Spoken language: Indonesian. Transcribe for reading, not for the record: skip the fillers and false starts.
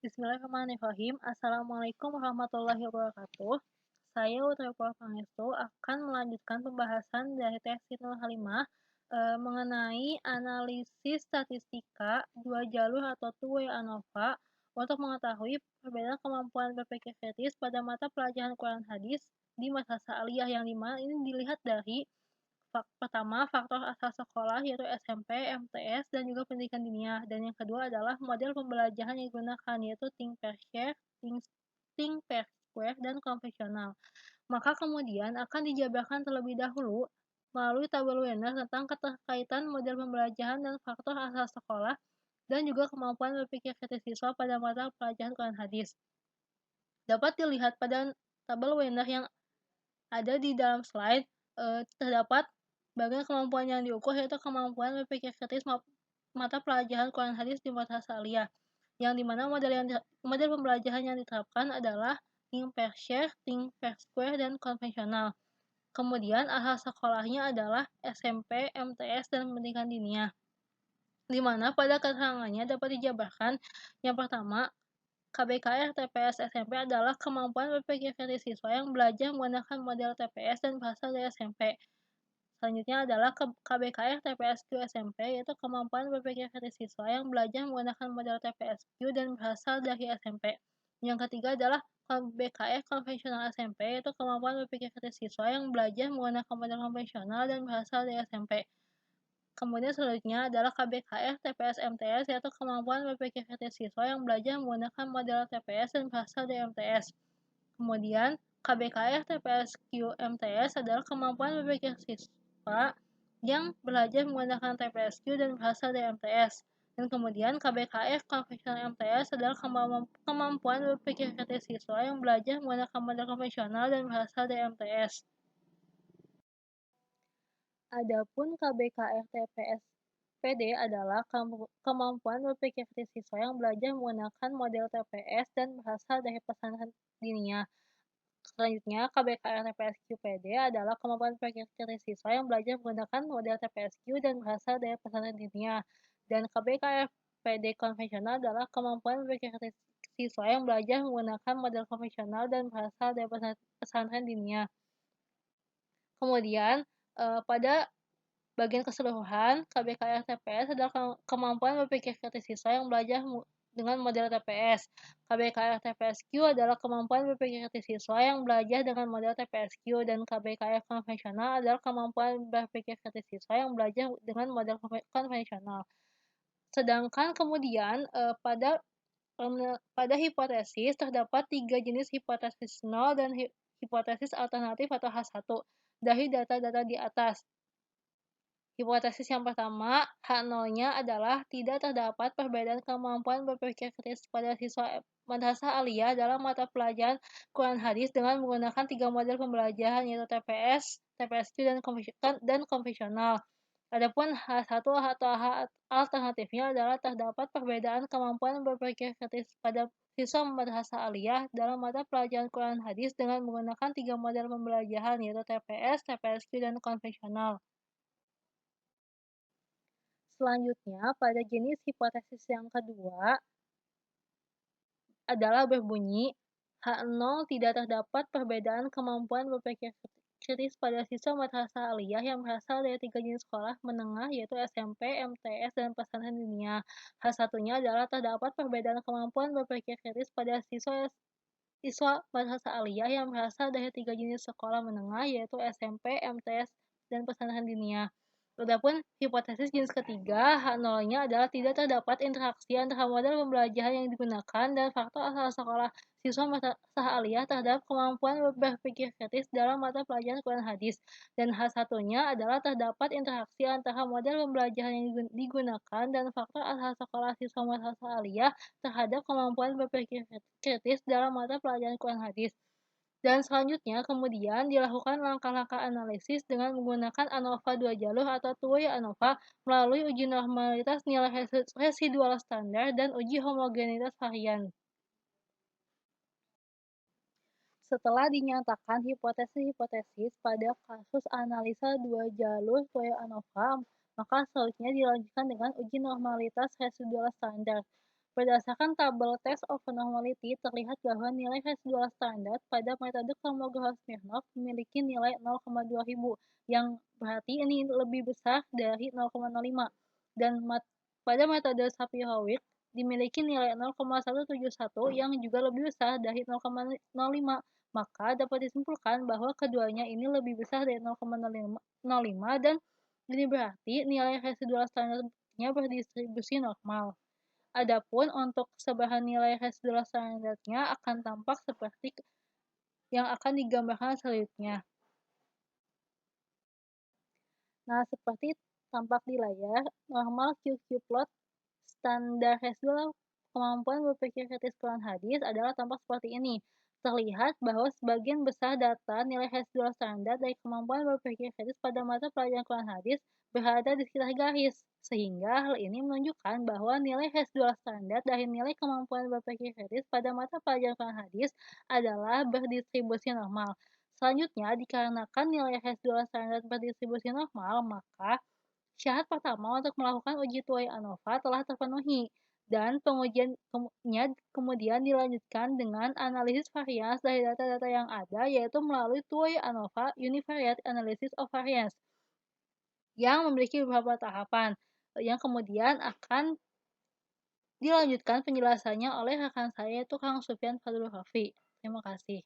Bismillahirrahmanirrahim. Assalamualaikum warahmatullahi wabarakatuh. Saya Utri Purwangestu akan melanjutkan pembahasan dari tesis Nur Halimah mengenai analisis statistika dua jalur atau two-way ANOVA untuk mengetahui perbedaan kemampuan berpikir kritis pada mata pelajaran Quran Hadis di madrasah aliyah, yang dimana ini dilihat dari pertama, faktor asal sekolah yaitu SMP, MTS, dan juga pendidikan dinia. Dan yang kedua adalah model pembelajaran yang digunakan yaitu think per share, think per square, dan konvensional. Maka kemudian akan dijabarkan terlebih dahulu melalui tabel Wiener tentang keterkaitan model pembelajaran dan faktor asal sekolah dan juga kemampuan berpikir kritis siswa pada mata pelajaran Quran Hadis. Dapat dilihat pada tabel Wiener yang ada di dalam slide, terdapat bagian kemampuan yang diukur yaitu kemampuan berpikir kritis mata pelajaran Quran Hadis di madrasah aliyah, yang dimana model pembelajaran yang diterapkan adalah think per share, think per square, dan konvensional. Kemudian asal sekolahnya adalah SMP, MTS, dan pendidikan dinia, di mana pada keterangannya dapat dijabarkan yang pertama, KBKR TPS SMP adalah kemampuan berpikir kritis siswa yang belajar menggunakan model TPS dan berasal dari SMP. Selanjutnya adalah KBKR TPSQ SMP, yaitu kemampuan berpikir kritis siswa yang belajar menggunakan model TPSQ dan berasal dari SMP. Yang ketiga adalah KBKR konvensional SMP, yaitu kemampuan berpikir kritis siswa yang belajar menggunakan model konvensional dan berasal dari SMP. Kemudian selanjutnya adalah KBKR TPS MTS, yaitu kemampuan berpikir kritis siswa yang belajar menggunakan model TPS dan berasal dari MTS. Kemudian KBKR TPSQ MTS adalah kemampuan berpikir siswa yang belajar menggunakan TPSQ dan berasal dari MTS. Dan kemudian KBKR konvensional MTS adalah kemampuan berpikir kritis siswa yang belajar menggunakan model konvensional dan berasal dari MTS. Adapun KBKR TPS PD adalah kemampuan berpikir kritis siswa yang belajar menggunakan model TPS dan berasal dari pesantren dinia. Selanjutnya, KBKR TPS QPD adalah kemampuan berpikir kritis siswa yang belajar menggunakan model TPSQ dan berasal dari pesantren dinia. Dan KBKR PD konvensional adalah kemampuan berpikir kritis siswa yang belajar menggunakan model konvensional dan berasal dari pesantren dinia. Kemudian, pada bagian keseluruhan, KBKR TPS adalah kemampuan berpikir kritis siswa yang belajar dengan model TPS. KBKR TPSQ adalah kemampuan berpikir kritis siswa yang belajar dengan model TPSQ, dan KBKR konvensional adalah kemampuan berpikir kritis siswa yang belajar dengan model konvensional. Sedangkan kemudian pada hipotesis terdapat 3 jenis hipotesis nol dan hipotesis alternatif atau H1 dari data-data di atas. Hipotesis yang pertama, H0-nya adalah tidak terdapat perbedaan kemampuan berpikir kritis pada siswa madrasah aliyah dalam mata pelajaran Quran Hadis dengan menggunakan 3 model pembelajaran yaitu TPS, TPSQ, dan konvensional. Adapun H1 atau H alternatifnya adalah terdapat perbedaan kemampuan berpikir kritis pada siswa madrasah aliyah dalam mata pelajaran Quran Hadis dengan menggunakan 3 model pembelajaran yaitu TPS, TPSQ, dan konvensional. Selanjutnya, pada jenis hipotesis yang kedua adalah berbunyi, H0 tidak terdapat perbedaan kemampuan berpikir kritis pada siswa madrasah aliyah yang berasal dari 3 jenis sekolah menengah yaitu SMP, MTS, dan pesantren dinia. H1-nya adalah terdapat perbedaan kemampuan berpikir kritis pada siswa madrasah aliyah yang berasal dari 3 jenis sekolah menengah yaitu SMP, MTS, dan pesantren dinia. Adapun hipotesis jenis ketiga, H0-nya adalah tidak terdapat interaksi antara model pembelajaran yang digunakan dan faktor asal sekolah siswa madrasah aliyah terhadap kemampuan berpikir kritis dalam mata pelajaran Quran Hadis. Dan H1-nya adalah terdapat interaksi antara model pembelajaran yang digunakan dan faktor asal sekolah siswa madrasah aliyah terhadap kemampuan berpikir kritis dalam mata pelajaran Quran Hadis. Dan selanjutnya kemudian dilakukan langkah-langkah analisis dengan menggunakan ANOVA 2 jalur atau two-way ANOVA melalui uji normalitas nilai residual standar dan uji homogenitas varian. Setelah dinyatakan hipotesis-hipotesis pada kasus analisa 2 jalur two-way ANOVA, maka selanjutnya dilanjutkan dengan uji normalitas residual standar. Berdasarkan tabel Test of Normality, terlihat bahwa nilai residual standar pada metode Kolmogorov-Smirnov memiliki nilai 0,2 ribu, yang berarti ini lebih besar dari 0,05, dan pada metode Sapir-Whorf dimiliki nilai 0,171 yang juga lebih besar dari 0,05. Maka dapat disimpulkan bahwa keduanya ini lebih besar dari 0,05 dan ini berarti nilai residual standarnya berdistribusi normal. Adapun untuk sebaran nilai residual standarnya akan tampak seperti yang akan digambarkan selanjutnya. Nah, seperti tampak di layar, normal QQ-plot standar residual kemampuan berpikir kritis pelan hadis adalah tampak seperti ini. Terlihat bahwa sebagian besar data nilai residual standar dari kemampuan berpikir kritis pada mata pelajaran Quran hadis berada di sekitar garis, sehingga hal ini menunjukkan bahwa nilai residual standar dari nilai kemampuan berpikir kritis pada mata pelajaran Quran hadis adalah berdistribusi normal. Selanjutnya, dikarenakan nilai residual standar berdistribusi normal, maka syarat pertama untuk melakukan uji tuai ANOVA telah terpenuhi, dan pengujiannya kemudian dilanjutkan dengan analisis varians dari data-data yang ada, yaitu melalui tuai ANOVA Univariate Analysis of Variance, yang memiliki beberapa tahapan, yang kemudian akan dilanjutkan penjelasannya oleh rekan saya, yaitu Kang Sufyan Fadlul Rafi. Terima kasih.